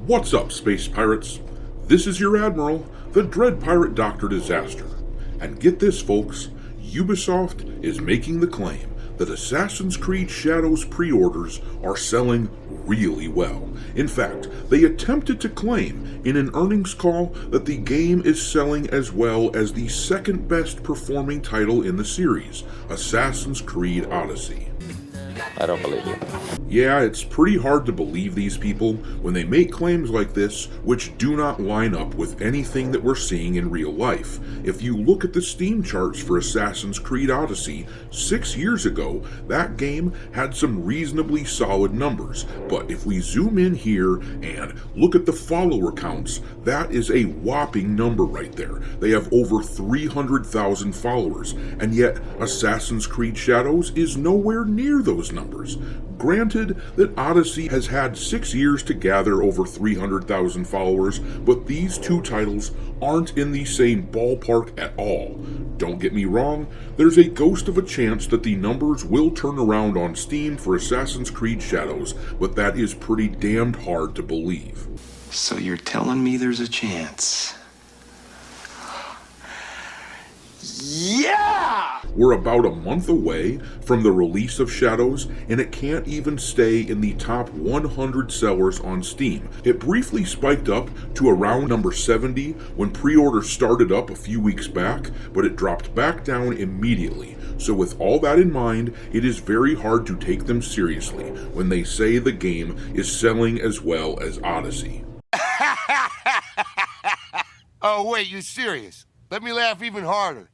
What's up, space pirates? This is your Admiral, the Dread Pirate Dr. Disaster. And get this, folks, Ubisoft is making the claim that Assassin's Creed Shadows pre-orders are selling really well. In fact, they attempted to claim in an earnings call that the game is selling as well as the second best performing title in the series, Assassin's Creed Odyssey. I don't believe you. Yeah, it's pretty hard to believe these people when they make claims like this, which do not line up with anything that we're seeing in real life. If you look at the Steam charts for Assassin's Creed Odyssey, 6 years ago, that game had some reasonably solid numbers. But if we zoom in here and look at the follower counts, that is a whopping number right there. They have over 300,000 followers, and yet Assassin's Creed Shadows is nowhere near those numbers. Granted that Odyssey has had 6 years to gather over 300,000 followers, but these two titles aren't in the same ballpark at all. Don't get me wrong, there's a ghost of a chance that the numbers will turn around on Steam for Assassin's Creed Shadows, but that is pretty damned hard to believe. So you're telling me there's a chance? Yeah! We're about a month away from the release of Shadows, and it can't even stay in the top 100 sellers on Steam. It briefly spiked up to around number 70 when pre-order started up a few weeks back, but it dropped back down immediately. So with all that in mind, it is very hard to take them seriously when they say the game is selling as well as Odyssey. Oh wait, you serious? Let me laugh even harder.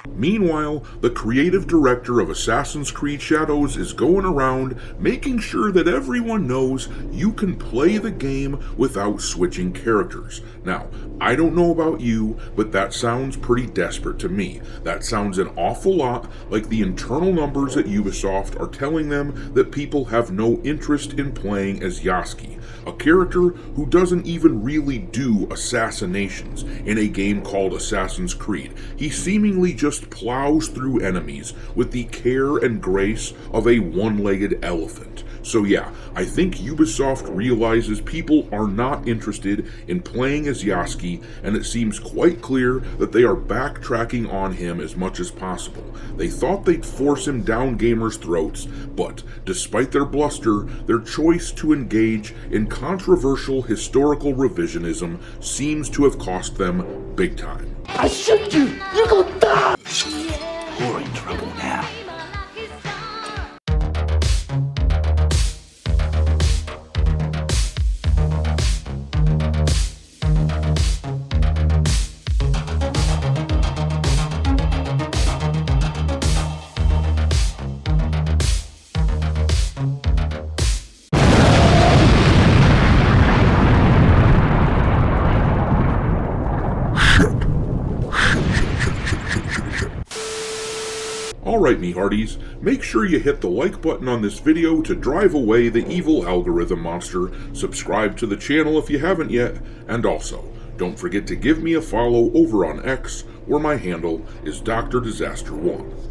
Meanwhile, the creative director of Assassin's Creed Shadows is going around making sure that everyone knows you can play the game without switching characters. Now, I don't know about you, but that sounds pretty desperate to me. That sounds an awful lot like the internal numbers at Ubisoft are telling them that people have no interest in playing as Yasuke, a character who doesn't even really do assassinations in a game called Assassin's Creed. He seemingly just plows through enemies with the care and grace of a one-legged elephant. So yeah, I think Ubisoft realizes people are not interested in playing as Yasuke, and it seems quite clear that they are backtracking on him as much as possible. They thought they'd force him down gamers' throats, but despite their bluster, their choice to engage in controversial historical revisionism seems to have cost them big time. I shoot you! You're gonna die! You're in trouble now. Alright, me hearties, make sure you hit the like button on this video to drive away the evil algorithm monster, subscribe to the channel if you haven't yet, and also, don't forget to give me a follow over on X, where my handle is Dr. Disaster 1.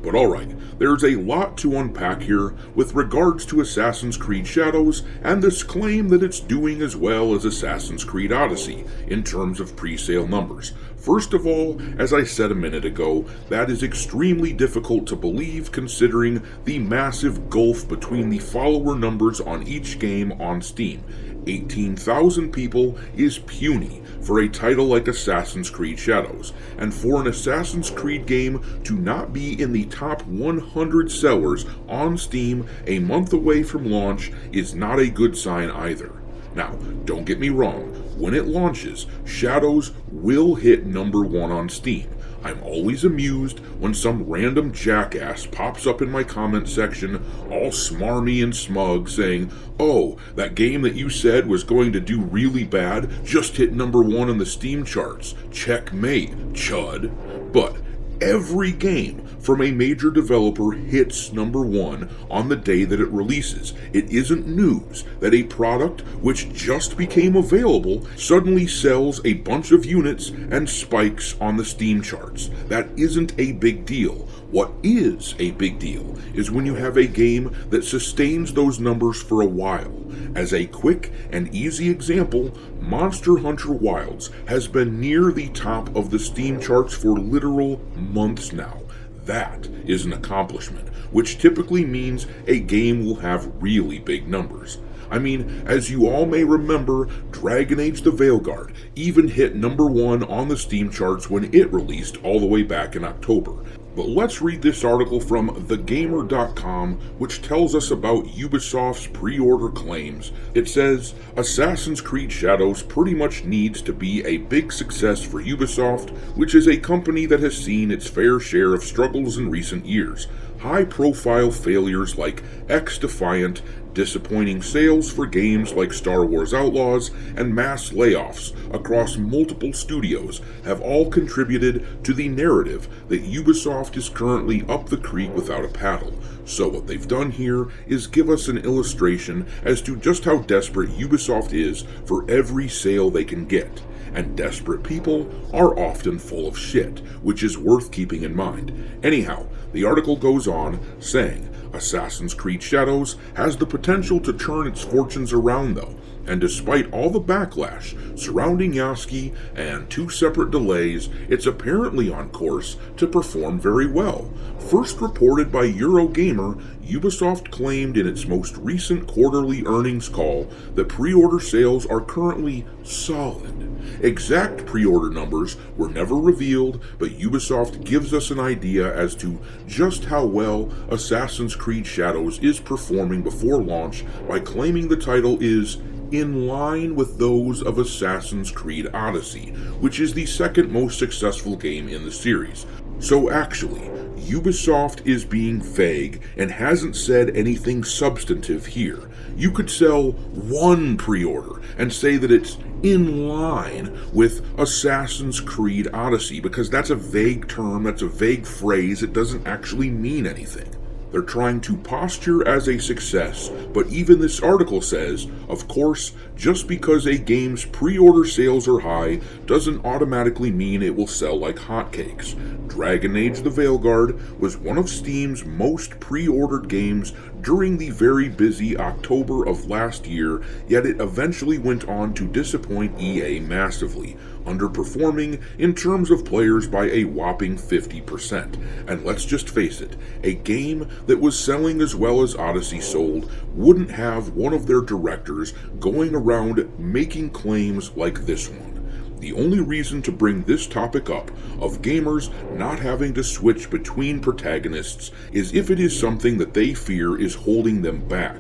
But alright, there's a lot to unpack here with regards to Assassin's Creed Shadows and this claim that it's doing as well as Assassin's Creed Odyssey in terms of pre-sale numbers. First of all, as I said a minute ago, that is extremely difficult to believe considering the massive gulf between the follower numbers on each game on Steam. 18,000 people is puny for a title like Assassin's Creed Shadows, and for an Assassin's Creed game to not be in the top 100 sellers on Steam a month away from launch is not a good sign either. Now, don't get me wrong, when it launches, Shadows will hit number 1 on Steam. I'm always amused when some random jackass pops up in my comment section all smarmy and smug saying, "Oh, that game that you said was going to do really bad just hit number 1 in the Steam charts. Checkmate, chud." But every game from a major developer hits number 1 on the day that it releases. It isn't news that a product which just became available suddenly sells a bunch of units and spikes on the Steam charts. That isn't a big deal. What is a big deal is when you have a game that sustains those numbers for a while. As a quick and easy example, Monster Hunter Wilds has been near the top of the Steam charts for literal months now. That is an accomplishment, which typically means a game will have really big numbers. I mean, as you all may remember, Dragon Age the Veilguard even hit number 1 on the Steam charts when it released all the way back in October. But let's read this article from thegamer.com, which tells us about Ubisoft's pre-order claims. It says, Assassin's Creed Shadows pretty much needs to be a big success for Ubisoft, which is a company that has seen its fair share of struggles in recent years. High-profile failures like X-Defiant, disappointing sales for games like Star Wars Outlaws, and mass layoffs across multiple studios have all contributed to the narrative that Ubisoft is currently up the creek without a paddle. So what they've done here is give us an illustration as to just how desperate Ubisoft is for every sale they can get. And desperate people are often full of shit, which is worth keeping in mind. Anyhow, the article goes on saying, Assassin's Creed Shadows has the potential to turn its fortunes around though, and despite all the backlash surrounding Yasuke and 2 separate delays, it's apparently on course to perform very well. First reported by Eurogamer, Ubisoft claimed in its most recent quarterly earnings call that pre-order sales are currently solid. Exact pre-order numbers were never revealed, but Ubisoft gives us an idea as to just how well Assassin's Creed Shadows is performing before launch by claiming the title is in line with those of Assassin's Creed Odyssey, which is the second most successful game in the series. So actually, Ubisoft is being vague and hasn't said anything substantive here. You could sell 1 pre-order and say that it's in line with Assassin's Creed Odyssey, because that's a vague term, that's a vague phrase, it doesn't actually mean anything. They're trying to posture as a success, but even this article says, of course, just because a game's pre-order sales are high doesn't automatically mean it will sell like hotcakes. Dragon Age the Veilguard was one of Steam's most pre-ordered games during the very busy October of last year, yet it eventually went on to disappoint EA massively, underperforming in terms of players by a whopping 50%. And let's just face it, a game that was selling as well as Odyssey sold wouldn't have one of their directors going around making claims like this one. The only reason to bring this topic up, of gamers not having to switch between protagonists, is if it is something that they fear is holding them back.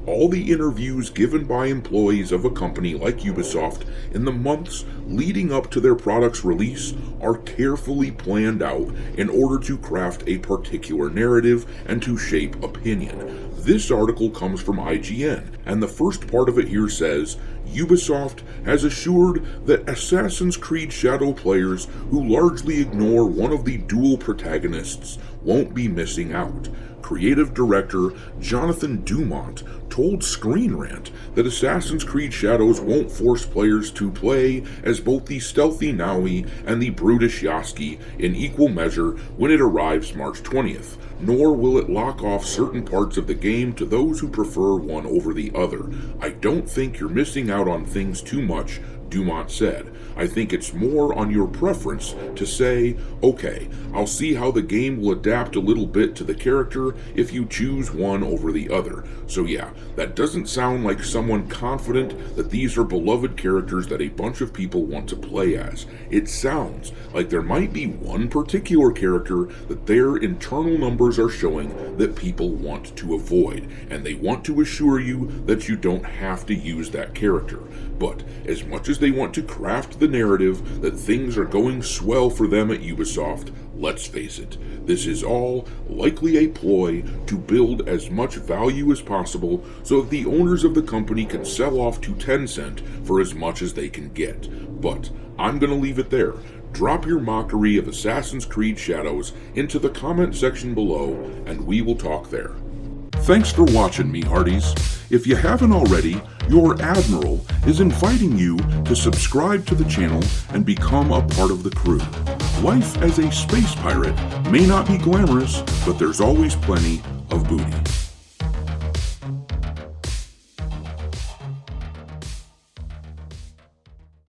All the interviews given by employees of a company like Ubisoft in the months leading up to their product's release are carefully planned out in order to craft a particular narrative and to shape opinion. This article comes from IGN, and the first part of it here says, Ubisoft has assured that Assassin's Creed Shadow players who largely ignore one of the dual protagonists won't be missing out. Creative director Jonathan Dumont told Screen Rant that Assassin's Creed Shadows won't force players to play as both the stealthy Naui and the brutish Yasuke in equal measure when it arrives March 20th, nor will it lock off certain parts of the game to those who prefer one over the other. I don't think you're missing out on things too much, Dumont said. I think it's more on your preference to say, okay, I'll see how the game will adapt a little bit to the character if you choose one over the other. So yeah, that doesn't sound like someone confident that these are beloved characters that a bunch of people want to play as. It sounds like there might be one particular character that their internal numbers are showing that people want to avoid, and they want to assure you that you don't have to use that character. But as much as they want to craft the narrative that things are going swell for them at Ubisoft, let's face it, this is all likely a ploy to build as much value as possible so that the owners of the company can sell off to Tencent for as much as they can get. But I'm going to leave it there. Drop your mockery of Assassin's Creed Shadows into the comment section below, and we will talk there. Thanks for watching, me hearties. If you haven't already, your Admiral is inviting you to subscribe to the channel and become a part of the crew. Life as a space pirate may not be glamorous, but there's always plenty of booty.